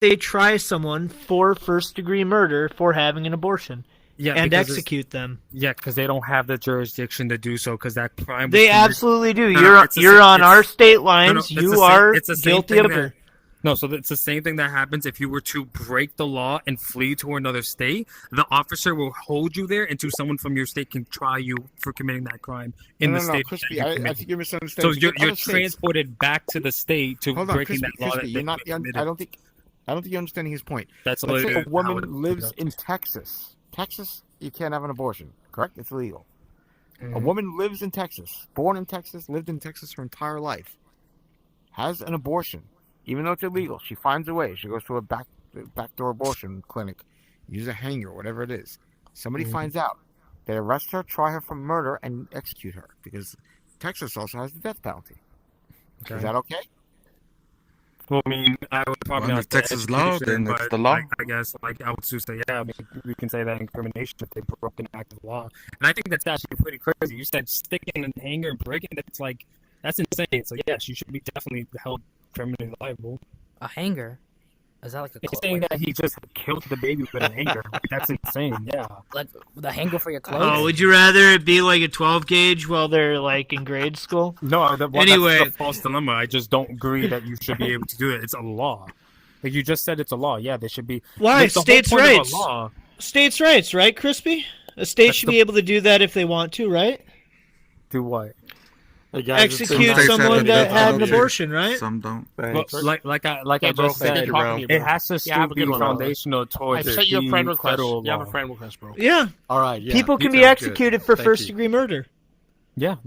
they try someone for first-degree murder for having an abortion and execute them. Yeah, because they don't have the jurisdiction to do so. Because that crime. They absolutely do. You're on our state lines. You are guilty of it. No, so it's the same thing that happens if you were to break the law and flee to another state. The officer will hold you there until someone from your state can try you for committing that crime in the state. Crispy, I think you're misunderstanding. So you're transported back to the state to breaking that law. Crispy, I don't think you're understanding his point. That's Let's say a woman lives in Texas. Texas, you can't have an abortion, correct? It's illegal. A woman lives in Texas, born in Texas, lived in Texas her entire life, has an abortion. Even though it's illegal, she finds a way. She goes to a backdoor abortion clinic, use a hanger, whatever it is. Somebody finds out. They arrest her, try her for murder, and execute her. Because Texas also has the death penalty. Okay. Is that okay? Well, I mean, I would probably not Texas law, then it's the law. I guess, like, I would just say, yeah, I mean, we can say that incrimination if they broke an act of law. And I think that's actually pretty crazy. You said sticking a hanger and breaking it. It's like, that's insane. So, yes, you should be definitely held criminally liable. A hanger? Is that like a... It's saying that he just killed the baby with a hanger. That's insane, yeah. Like, the hanger for your clothes? Oh, would you rather it be like a 12 gauge while they're like in grade school? No, anyway, that's a false dilemma. I just don't agree that you should be able to do it. It's a law. Like you just said, it's a law. Yeah, they should be... Why? States' rights. States' rights, right, Crispy? A state should be able to do that if they want to, right? Do what? Execute someone that had an abortion, right? Some don't. Well, like I just said, it has to still be foundational towards I sent you a friend request. You have a friend request, bro. Yeah. All right. Yeah. People can be executed for first-degree murder. Yeah,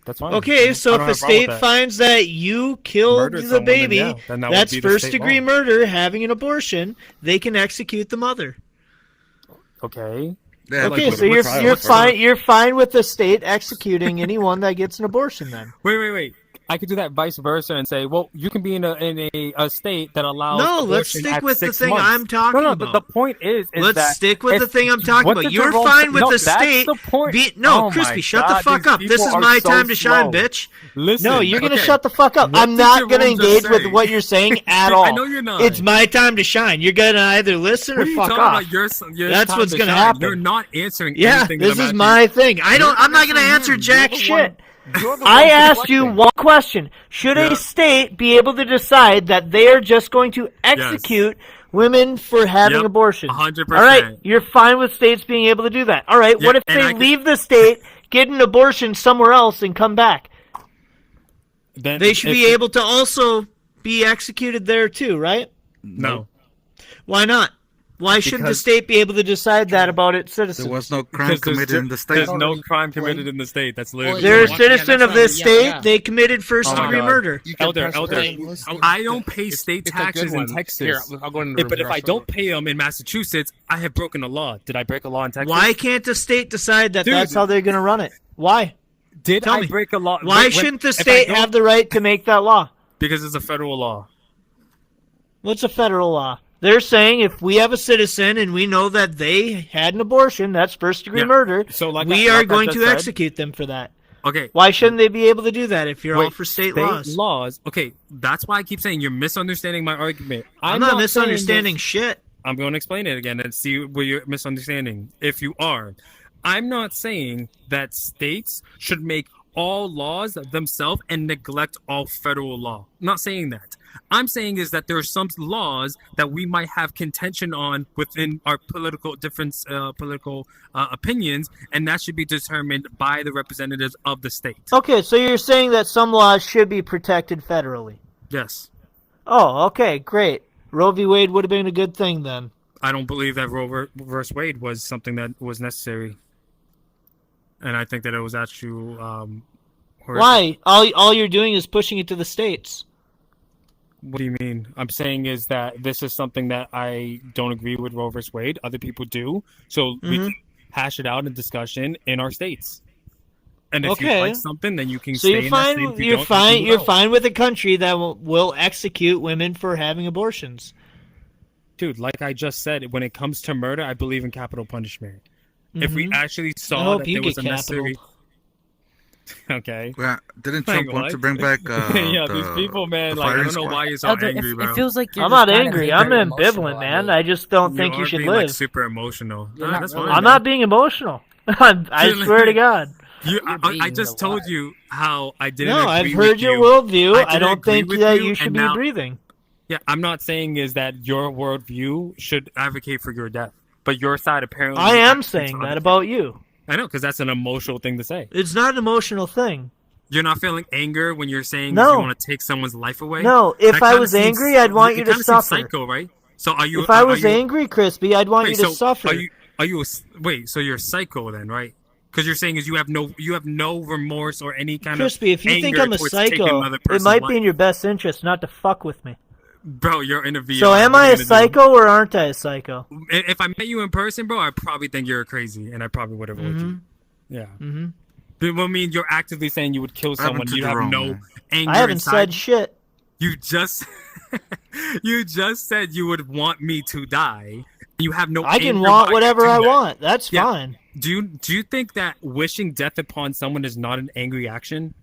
that's fine. Okay, so if a state finds that you killed the baby, that's first-degree murder, having an abortion, they can execute the mother. Okay. Yeah, okay, so you're fine with the state executing anyone that gets an abortion then? Wait. I could do that vice versa and say, well, you can be in a state that allows. No, let's stick with the thing I'm talking about. But the point is let's stick with the thing I'm talking about. You're fine with the state. No, Crispy, shut the fuck up. This is my time to shine, bitch. Listen, no, you're gonna shut the fuck up. I'm not gonna engage with what you're saying at all. I know you're not. It's my time to shine. You're gonna either listen or fuck off. That's what's gonna happen. You're not answering. Yeah, this is my thing. I'm not gonna answer jack shit. I asked you one question. Should a state be able to decide that they are just going to execute women for having abortions? 100%. All right, you're fine with states being able to do that. All right, what if they leave the state, get an abortion somewhere else, and come back? Then they should be able to also be executed there too, right? No. Why not? Why shouldn't the state be able to decide that about its citizens? There was no crime committed in the state. There's no crime committed in the state. That's literally... They're a citizen of this state. They committed first-degree murder. Elder, I don't pay state taxes in Texas. Here, I'll go into but if I don't pay them in Massachusetts, I have broken a law. Did I break a law in Texas? Why can't the state decide that that's how they're going to run it? Why? Did I break a law? Why shouldn't the state have the right to make that law? Because it's a federal law. What's a federal law? They're saying if we have a citizen and we know that they had an abortion, that's first-degree murder, so we are going to execute them for that. Okay. Why shouldn't they be able to do that if you're all for state laws? Okay, that's why I keep saying you're misunderstanding my argument. I'm not misunderstanding shit. I'm going to explain it again and see where you're misunderstanding, if you are. I'm not saying that states should make all laws themselves and neglect all federal law. I'm not saying that. I'm saying is that there are some laws that we might have contention on within our political opinions, and that should be determined by the representatives of the state. Okay, so you're saying that some laws should be protected federally? Yes. Oh, okay, great. Roe v. Wade would have been a good thing then. I don't believe that Roe versus Wade was something that was necessary, and I think that it was actually why? All you're doing is pushing it to the states. What do you mean? I'm saying is that this is something that I don't agree with Roe versus Wade. Other people do. So we can hash it out in discussion in our states. And if you like something, then you can stay in that state. You're fine with a country that will execute women for having abortions. Dude, like I just said, when it comes to murder, I believe in capital punishment. If we actually saw that there was a necessary... Okay. Yeah, didn't Like, Trump want what? to bring back Yeah, the, these people, man. the Like, I firing don't know squad? why you're so Elder, angry, bro. it feels like you're I'm just not kind of angry. being I'm very ambivalent, emotional. man. I just don't think are you should being, like, live. super emotional. You're Nah, not that's really, fine. I'm not being emotional. I swear to God. I being just a told lot. you how I didn't No, agree I've with heard your you. worldview. I I didn't don't agree think with that you, you should and be now- breathing. Yeah, I'm not saying is that your worldview should advocate for your death, but your side apparently. I am advocates saying for that other about you. people. I know, because that's an emotional thing to say. It's not an emotional thing. You're not feeling anger when you're saying No. you want to take someone's life away. No, if That I kinda was seems- angry, I'd want you it to kinda seems suffer. Psycho, right? So are you? If I was are you, angry, Crispy, I'd want wait, you to so suffer. Are you? Wait, so you're psycho then, right? Because you're saying is you have no remorse or any kind Crispy, of if you think anger I'm a towards taking psycho, another it person's might be in life. your best interest not to fuck with me. Bro, you're in a VR. So am What are I you a gonna do? psycho or aren't I a psycho? If I met you in person, bro, I probably think you're crazy, and I probably would have avoided you. Yeah. Mm-hmm. But I mean, you're actively saying you would kill someone. to You have Jerome, no man? anger I haven't inside. said shit. You just, you just said you would want me to die. You have no. I can anger want why you whatever do I that. want. That's Yeah. fine. Do you think that wishing death upon someone is not an angry action?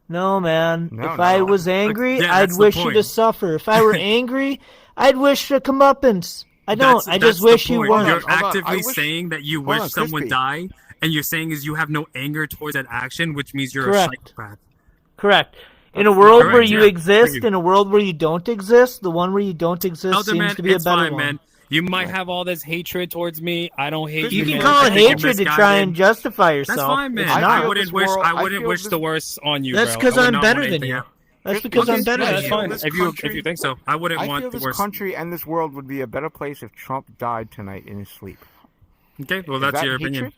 No, man. No, If no, I no. was angry, Yeah, I'd that's the wish you to point. suffer. If I were angry, I'd wish for comeuppance. I don't. I That's just wish the you point. weren't. You're Hold on, actively I wish- saying that you Hold wish on, someone Crispy. die, and you're saying is you have no anger towards that action, which means you're Correct. a psychopath. Correct. In a world correct, where you yeah. exist, Thank you. in a world where you don't exist, the one where you don't exist Elder seems man, to be a it's better fine, one. man. You might have all this hatred towards me. I don't hate You you. can man. call I it think you're hatred to try misguided. and justify yourself. That's fine, man. It's I not. I feel wouldn't this wish. world- I I wouldn't feel wish this- the worst on you. That's bro. because I would I'm not better want than anything you. else. That's because Okay, I'm better yeah, than that's you. fine. This If you country- think so, I wouldn't I want feel the this worst. country and this world would be a better place if Trump died tonight in his sleep. Okay, well Is that's that your hatred? opinion.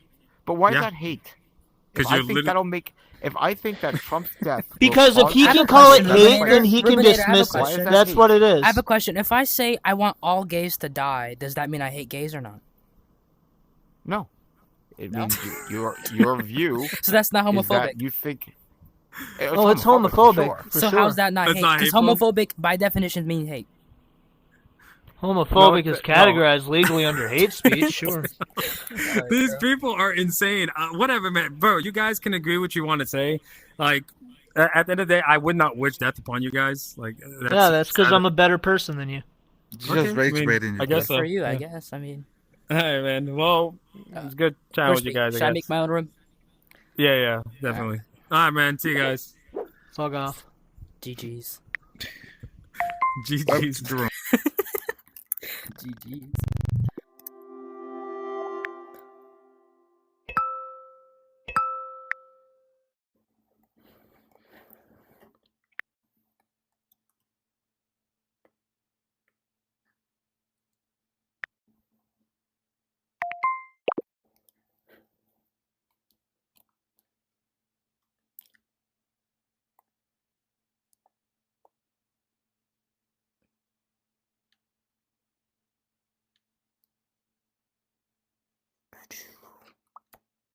But why Yeah. is that hate? 'Cause If I you're think lit- that'll make. If I think that Trump's death. will Because if cause- he I have can a call it question, hate, Ruminator. then he can Ruminator, I have a dismiss question. Why is it. that That's hate? what it is. I have a question. If I say I want all gays to die, does that mean I hate gays or not? No. It No? means your view So that's not is homophobic. that you think. Oh, it's for homophobic. sure. For So sure. how's that not That's hate? not Because hateful? homophobic by definition means hate. Homophobic No, is no. categorized legally under hate speech. Sure. These people are insane. Whatever, man, bro. You guys can agree what you want to say. Like, at the end of the day, I would not wish death upon you guys. Like, That's because I'm a better person than you. Just Okay, rage I mean, baiting you. I guess Good for so. you, I Yeah. guess. I mean, Hey, man. Well, it's good chatting with you guys. should I make my own room? Yeah, definitely. All right, man. See you guys. Fuck off. GG's. GG's. Jerome. GG's.